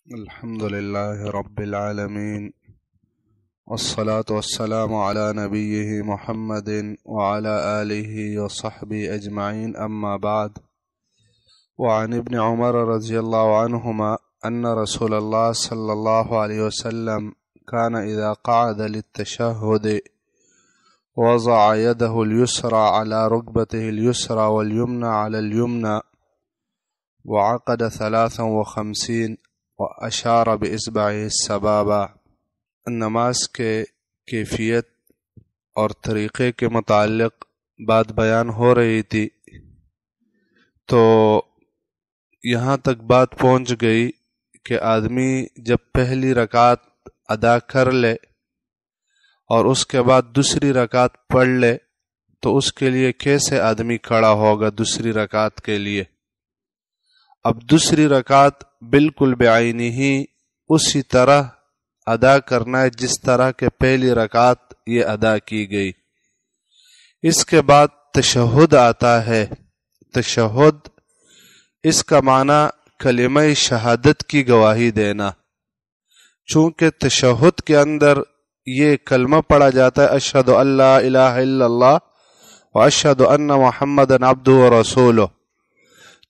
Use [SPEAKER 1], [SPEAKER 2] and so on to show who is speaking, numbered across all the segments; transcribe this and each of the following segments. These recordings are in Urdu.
[SPEAKER 1] الحمد لله رب العالمين والصلاة والسلام على نبيه محمد وعلى آله وصحبه أجمعين أما بعد. وعن ابن عمر رضي الله عنهما أن رسول الله صلى الله عليه وسلم كان إذا قعد للتشهد وضع يده اليسرى على ركبته اليسرى واليمنى على اليمنى وعقد 53 واشار باصبعه السبابہ. نماز کے کیفیت اور طریقے کے متعلق بات بیان ہو رہی تھی، تو یہاں تک بات پہنچ گئی کہ آدمی جب پہلی رکعت ادا کر لے اور اس کے بعد دوسری رکعت پڑھ لے تو اس کے لیے کیسے آدمی کھڑا ہوگا دوسری رکعت کے لیے. اب دوسری رکعت بالکل بعینی ہی اسی طرح ادا کرنا ہے جس طرح کہ پہلی رکعت یہ ادا کی گئی. اس کے بعد تشہد آتا ہے. تشہد اس کا معنی کلمہ شہادت کی گواہی دینا. چونکہ تشہد کے اندر یہ کلمہ پڑھا جاتا ہے اشہد ان لا الہ الا اللہ واشہد ان محمدًا عبدہ ورسولہ،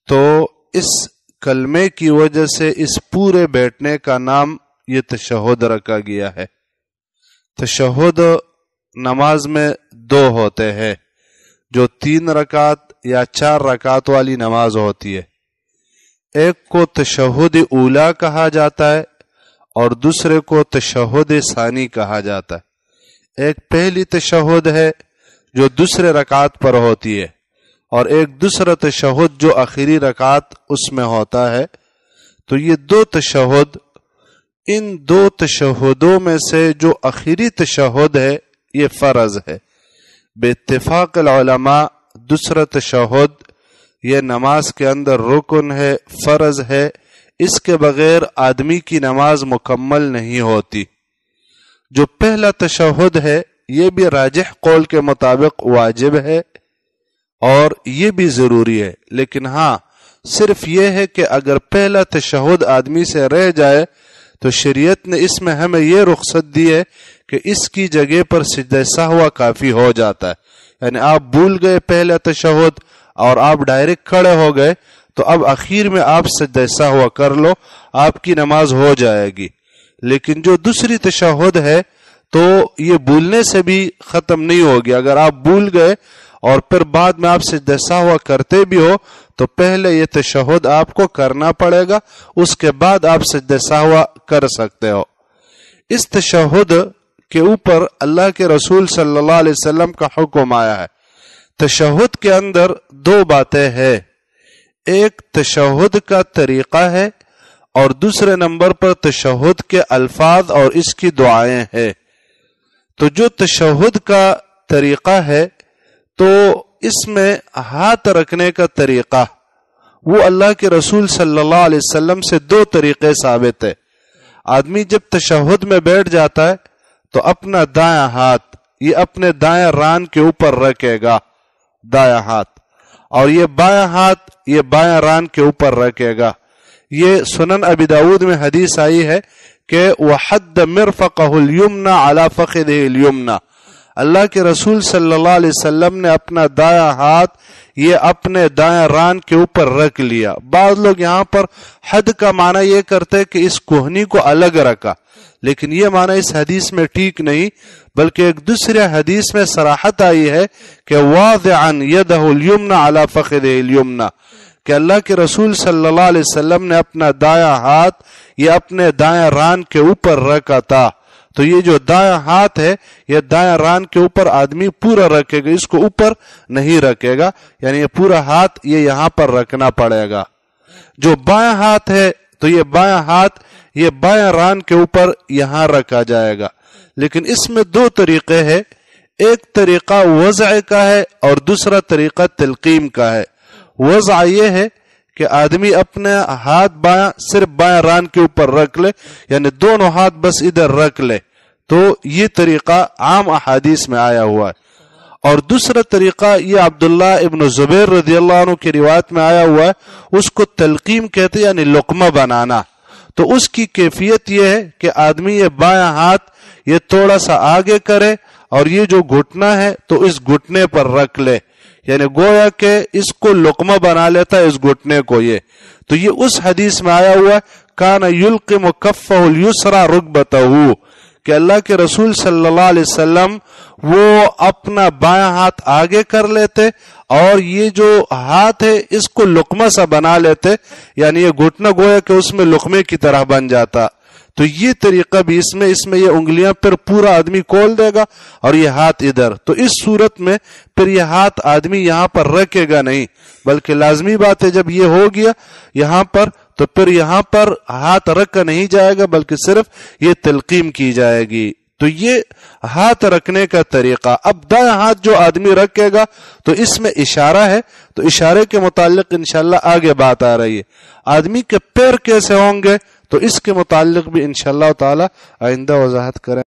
[SPEAKER 1] تو اس کلمے کی وجہ سے اس پورے بیٹھنے کا نام یہ تشہد رکھا گیا ہے. تشہد نماز میں 2 ہوتے ہیں، جو 3 رکعت یا 4 رکعت والی نماز ہوتی ہے. ایک کو تشہد اولا کہا جاتا ہے اور دوسرے کو تشہد ثانی کہا جاتا ہے. ایک پہلی تشہد ہے جو دوسرے رکعت پر ہوتی ہے، اور ایک دوسرا تشہد جو آخری رکعت اس میں ہوتا ہے. تو یہ 2 تشہد، ان 2 تشہدوں میں سے جو آخری تشہد ہے یہ فرض ہے. بے اتفاق العلماء دوسرا تشہد یہ نماز کے اندر رکن ہے، فرض ہے، اس کے بغیر آدمی کی نماز مکمل نہیں ہوتی. جو پہلا تشہد ہے یہ بھی راجح قول کے مطابق واجب ہے اور یہ بھی ضروری ہے، لیکن ہاں صرف یہ ہے کہ اگر پہلا تشہد آدمی سے رہ جائے تو شریعت نے اس میں ہمیں یہ رخصت دی ہے کہ اس کی جگہ پر سجدہ سہو کافی ہو جاتا ہے. یعنی آپ بھول گئے پہلا تشہد اور آپ ڈائریکٹ کھڑے ہو گئے تو اب اخیر میں آپ سجدہ سہو کر لو، آپ کی نماز ہو جائے گی. لیکن جو دوسری تشہد ہے تو یہ بھولنے سے بھی ختم نہیں ہوگی. اگر آپ بھول گئے اور پھر بعد میں آپ سجدہ سہو کرتے بھی ہو تو پہلے یہ تشہد آپ کو کرنا پڑے گا، اس کے بعد آپ سجدہ سہو کر سکتے ہو. اس تشہد کے اوپر اللہ کے رسول صلی اللہ علیہ وسلم کا حکم آیا ہے. تشہد کے اندر 2 باتیں ہیں، ایک تشہد کا طریقہ ہے اور دوسرے نمبر پر تشہد کے الفاظ اور اس کی دعائیں ہیں. تو جو تشہد کا طریقہ ہے تو اس میں ہاتھ رکھنے کا طریقہ وہ اللہ کے رسول صلی اللہ علیہ وسلم سے 2 طریقے ثابت ہے. آدمی جب تشہد میں بیٹھ جاتا ہے تو اپنا دایاں ہاتھ یہ اپنے دایاں ران کے اوپر رکھے گا، دایاں ہاتھ، اور یہ بایاں ہاتھ یہ بایاں ران کے اوپر رکھے گا. یہ سنن ابی داود میں حدیث آئی ہے کہ وَحَدَّ مِرْفَقَهُ الْيُمْنَى عَلَى فَخِذِهِ الْيُمْنَى، اللہ کے رسول صلی اللہ علیہ وسلم نے اپنا دایاں ہاتھ یہ اپنے دایاں ران کے اوپر رکھ لیا. بعض لوگ یہاں پر حد کا معنی یہ کرتے کہ اس کوہنی کو الگ رکھا، لیکن یہ معنی اس حدیث میں ٹھیک نہیں، بلکہ ایک دوسرے حدیث میں صراحت آئی ہے کہ واضعا یدہ الیمنى علی فخذہ الیمنى، کہ اللہ کے رسول صلی اللہ علیہ وسلم نے اپنا دایاں ہاتھ یہ اپنے دایاں ران کے اوپر رکھا تھا. تو یہ جو دایاں ہاتھ ہے یہ دایاں ران کے اوپر آدمی پورا رکھے گا، اس کو اوپر نہیں رکھے گا، یعنی یہ پورا ہاتھ یہ یہاں پر رکھنا پڑے گا. جو بایاں ہاتھ ہے تو یہ بایاں ہاتھ یہ بایاں ران کے اوپر یہاں رکھا جائے گا. لیکن اس میں 2 طریقے ہیں، ایک طریقہ وضع کا ہے اور دوسرا طریقہ تلقیم کا ہے. وضع یہ ہے کہ آدمی اپنے ہاتھ بایاں صرف بایاں ران کے اوپر رکھ لے، یعنی دونوں ہاتھ بس ادھر رکھ لے، تو یہ طریقہ عام احادیث میں آیا ہوا ہے. اور دوسرا طریقہ یہ عبداللہ ابن زبیر رضی اللہ عنہ کی روایت میں آیا ہوا ہے، اس کو تلقیم کہتے ہیں، یعنی لقمہ بنانا. تو اس کی کیفیت یہ ہے کہ آدمی یہ بایاں ہاتھ یہ تھوڑا سا آگے کرے اور یہ جو گھٹنا ہے تو اس گھٹنے پر رکھ لے، یعنی گویا کہ اس کو لقمہ بنا لیتا ہے اس گھٹنے کو. تو یہ اس حدیث میں آیا ہوا کان یلقم کفہ الیسری رکبتہ، کہ اللہ کے رسول صلی اللہ علیہ وسلم وہ اپنا بایاں ہاتھ آگے کر لیتے اور یہ جو ہاتھ ہے اس کو لقمہ سا بنا لیتے، یعنی یہ گھٹنا گویا کہ اس میں لقمے کی طرح بن جاتا. تو یہ طریقہ بھی اس میں یہ انگلیاں پھر پورا آدمی کھول دے گا اور یہ ہاتھ ادھر. تو اس صورت میں پھر یہ ہاتھ آدمی یہاں پر رکھے گا نہیں، بلکہ لازمی بات ہے جب یہ ہو گیا یہاں پر تو پھر یہاں پر ہاتھ رکھا نہیں جائے گا بلکہ صرف یہ تلقیم کی جائے گی. تو یہ ہاتھ رکھنے کا طریقہ. اب دائیں ہاتھ جو آدمی رکھے گا تو اس میں اشارہ ہے، تو اشارے کے متعلق انشاءاللہ آگے بات آ رہی ہے. آدمی کے پیر کیسے ہوں گے تو اس کے متعلق بھی انشاءاللہ تعالی آئندہ وضاحت کریں.